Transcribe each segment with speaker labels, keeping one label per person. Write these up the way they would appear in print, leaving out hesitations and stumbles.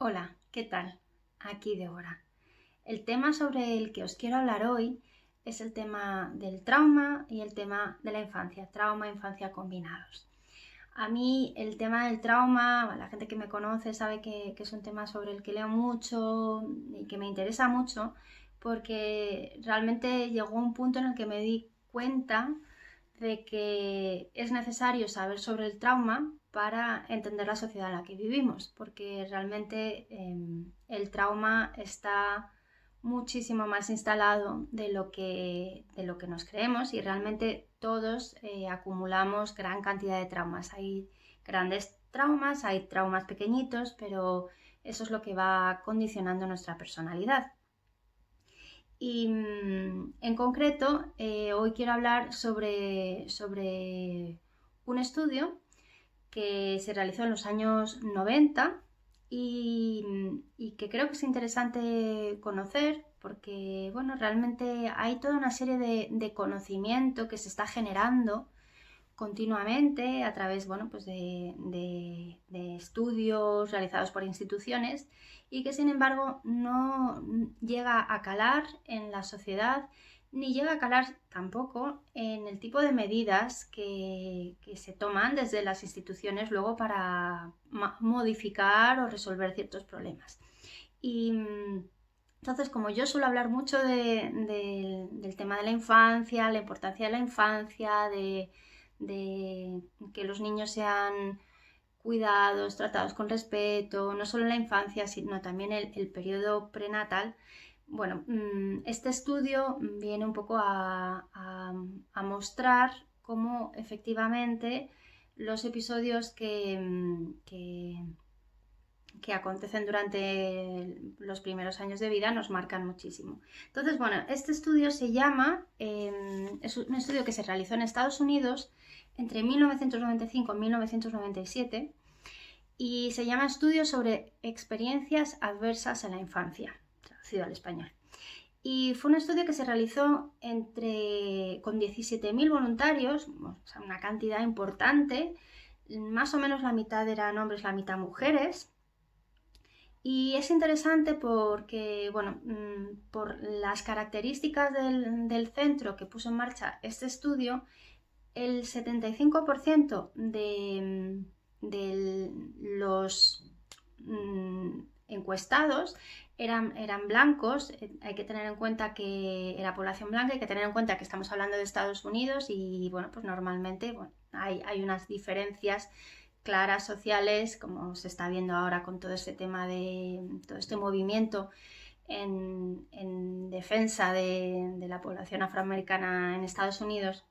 Speaker 1: Hola, ¿qué tal? Aquí Débora. El tema sobre el que os quiero hablar hoy es el tema del trauma y el tema de la infancia, trauma e infancia combinados. A mí el tema del trauma, la gente que me conoce sabe que es un tema sobre el que leo mucho y que me interesa mucho porque realmente llegó un punto en el que me di cuenta de que es necesario saber sobre el trauma para entender la sociedad en la que vivimos, porque realmente el trauma está muchísimo más instalado de lo que nos creemos y realmente todos acumulamos gran cantidad de traumas. Hay grandes traumas, hay traumas pequeñitos, pero eso es lo que va condicionando nuestra personalidad. Y en concreto, hoy quiero hablar sobre un estudio que se realizó en los años 90 y que creo que es interesante conocer porque, bueno, realmente hay toda una serie de conocimiento que se está generando continuamente a través, bueno, pues de estudios realizados por instituciones y que sin embargo no llega a calar en la sociedad ni llega a calar tampoco en el tipo de medidas que se toman desde las instituciones luego para modificar o resolver ciertos problemas. Y entonces, como yo suelo hablar mucho del tema de la infancia, la importancia de la infancia, de que los niños sean cuidados, tratados con respeto, no solo en la infancia, sino también el periodo prenatal. Bueno, este estudio viene un poco a mostrar cómo efectivamente los episodios que acontecen durante los primeros años de vida nos marcan muchísimo. Entonces, bueno, este estudio se llama, es un estudio que se realizó en Estados Unidos entre 1995 y 1997 y se llama Estudio sobre experiencias adversas en la infancia, traducido al español. Y fue un estudio que se realizó con 17.000 voluntarios, o sea, una cantidad importante, más o menos la mitad eran hombres, la mitad mujeres. Y es interesante porque, bueno, por las características del centro que puso en marcha este estudio, el 75% de los encuestados eran blancos. Hay que tener en cuenta que era población blanca, hay que tener en cuenta que estamos hablando de Estados Unidos y, bueno, pues normalmente hay unas diferencias claras sociales, como se está viendo ahora con todo este tema de todo este movimiento en defensa de la población afroamericana en Estados Unidos.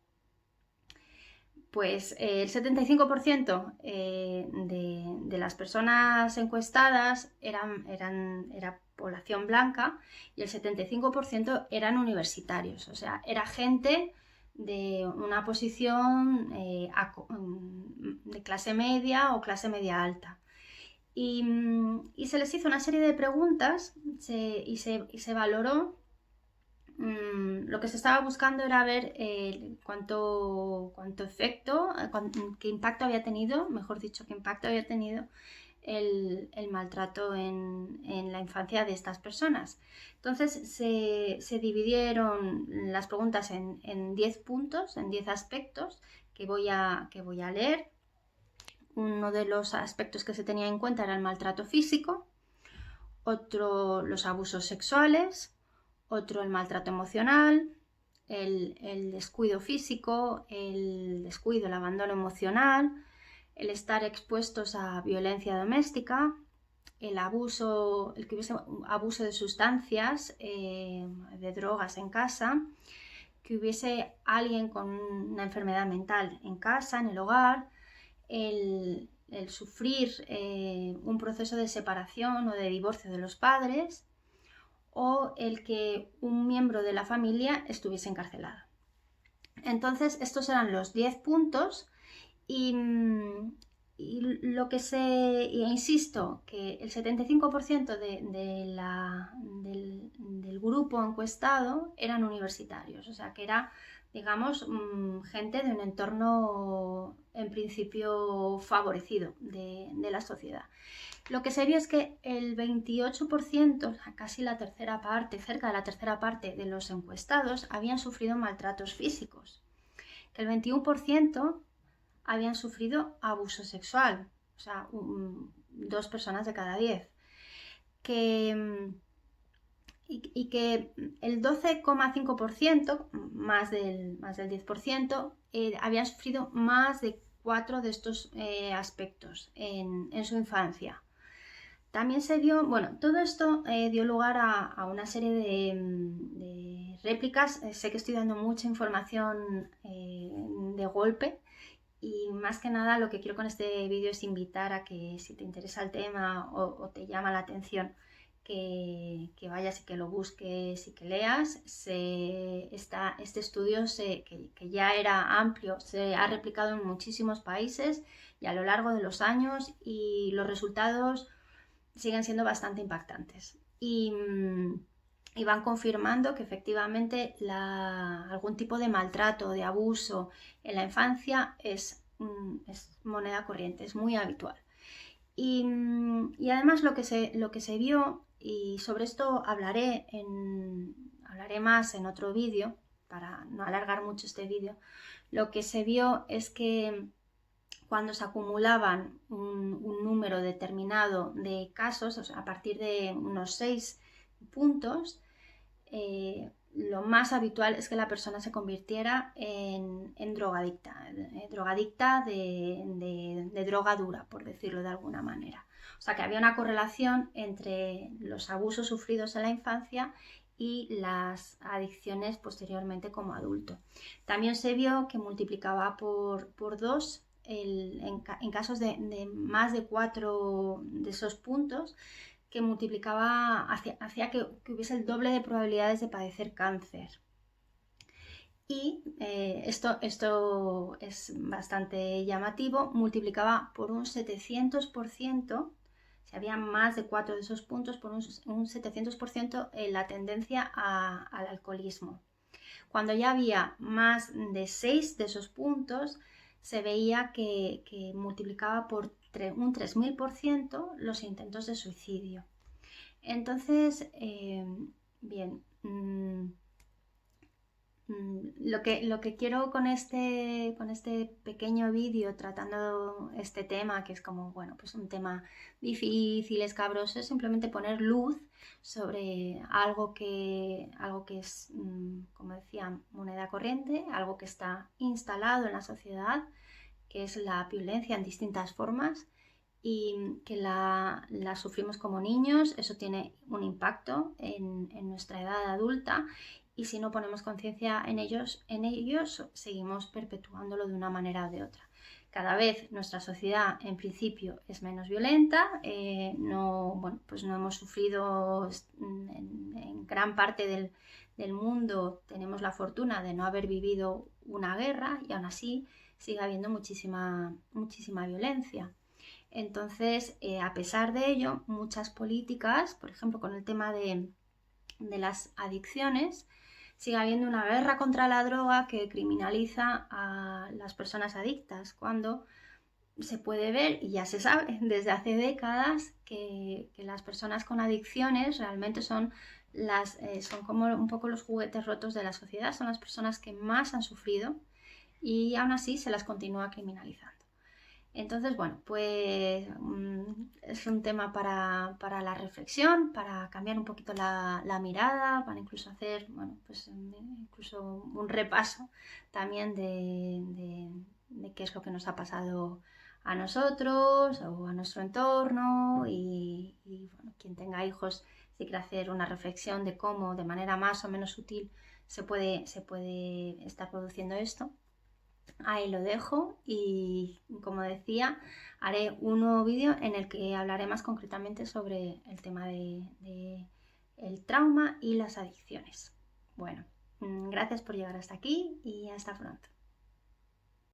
Speaker 1: Pues el 75% de las personas encuestadas era población blanca y el 75% eran universitarios, o sea, era gente de una posición de clase media o clase media alta. Y se les hizo una serie de preguntas y se valoró. Lo que se estaba buscando era ver cuánto efecto, qué impacto había tenido, mejor dicho, qué impacto había tenido el maltrato en la infancia de estas personas. Entonces se dividieron las preguntas en 10 puntos, en 10 aspectos que voy a leer. Uno de los aspectos que se tenía en cuenta era el maltrato físico, otro los abusos sexuales, otro el maltrato emocional, el descuido físico, el descuido, el abandono emocional, el estar expuestos a violencia doméstica, el que hubiese abuso de sustancias, de drogas en casa, que hubiese alguien con una enfermedad mental en casa, en el hogar, el sufrir un proceso de separación o de divorcio de los padres, o el que un miembro de la familia estuviese encarcelado. Entonces, estos eran los 10 puntos y lo que insisto, que el 75% del grupo encuestado eran universitarios, o sea que era digamos, gente de un entorno en principio favorecido de la sociedad. Lo que se vio es que el 28%, casi la tercera parte, cerca de la tercera parte de los encuestados habían sufrido maltratos físicos, que el 21% habían sufrido abuso sexual, o sea, 2 personas de cada 10, y que el 12,5%, más del 10%, habían sufrido más de 4 de estos aspectos en su infancia. También se vio, bueno, todo esto dio lugar a una serie de réplicas. Sé que estoy dando mucha información de golpe, y más que nada lo que quiero con este vídeo es invitar a que, si te interesa el tema o te llama la atención, que vayas y que lo busques y que leas. Este estudio que ya era amplio, se ha replicado en muchísimos países y a lo largo de los años, y los resultados siguen siendo bastante impactantes. Y van confirmando que efectivamente algún tipo de maltrato, de abuso en la infancia es moneda corriente, es muy habitual. Y además lo que se vio, y sobre esto hablaré más en otro vídeo, para no alargar mucho este vídeo, lo que se vio es que cuando se acumulaban un número determinado de casos, o sea, a partir de unos 6 puntos, lo más habitual es que la persona se convirtiera en drogadicta de droga dura, por decirlo de alguna manera. O sea, que había una correlación entre los abusos sufridos en la infancia y las adicciones posteriormente como adulto. También se vio que multiplicaba por 2 en casos de más de 4 de esos puntos, que multiplicaba, hacía que hubiese el doble de probabilidades de padecer cáncer. Y esto es bastante llamativo, multiplicaba por un 700%, si había más de 4 de esos puntos, por un 700% la tendencia al alcoholismo. Cuando ya había más de 6 de esos puntos, se veía que multiplicaba por un 3000% los intentos de suicidio. Entonces, bien, lo que quiero con este pequeño vídeo tratando este tema, que es como, bueno, pues un tema difícil, escabroso, es simplemente poner luz sobre algo que es, como decía, moneda corriente, algo que está instalado en la sociedad, que es la violencia en distintas formas, y que la sufrimos como niños. Eso tiene un impacto en nuestra edad adulta, y si no ponemos conciencia en ellos, seguimos perpetuándolo de una manera o de otra. Cada vez nuestra sociedad en principio es menos violenta, no hemos sufrido en gran parte del mundo, tenemos la fortuna de no haber vivido una guerra, y aún así sigue habiendo muchísima violencia. Entonces, a pesar de ello, muchas políticas, por ejemplo, con el tema de las adicciones, sigue habiendo una guerra contra la droga que criminaliza a las personas adictas, cuando se puede ver, y ya se sabe desde hace décadas, que las personas con adicciones realmente son como un poco los juguetes rotos de la sociedad, son las personas que más han sufrido, y aún así se las continúa criminalizando. Entonces, bueno, pues es un tema para la reflexión, para cambiar un poquito la mirada, para incluso hacer, bueno, pues incluso un repaso también de qué es lo que nos ha pasado a nosotros o a nuestro entorno, y bueno, quien tenga hijos, si quiere hacer una reflexión de cómo, de manera más o menos sutil, se puede estar produciendo esto. Ahí lo dejo, y como decía, haré un nuevo vídeo en el que hablaré más concretamente sobre el tema de el trauma y las adicciones. Bueno, gracias por llegar hasta aquí, y hasta pronto.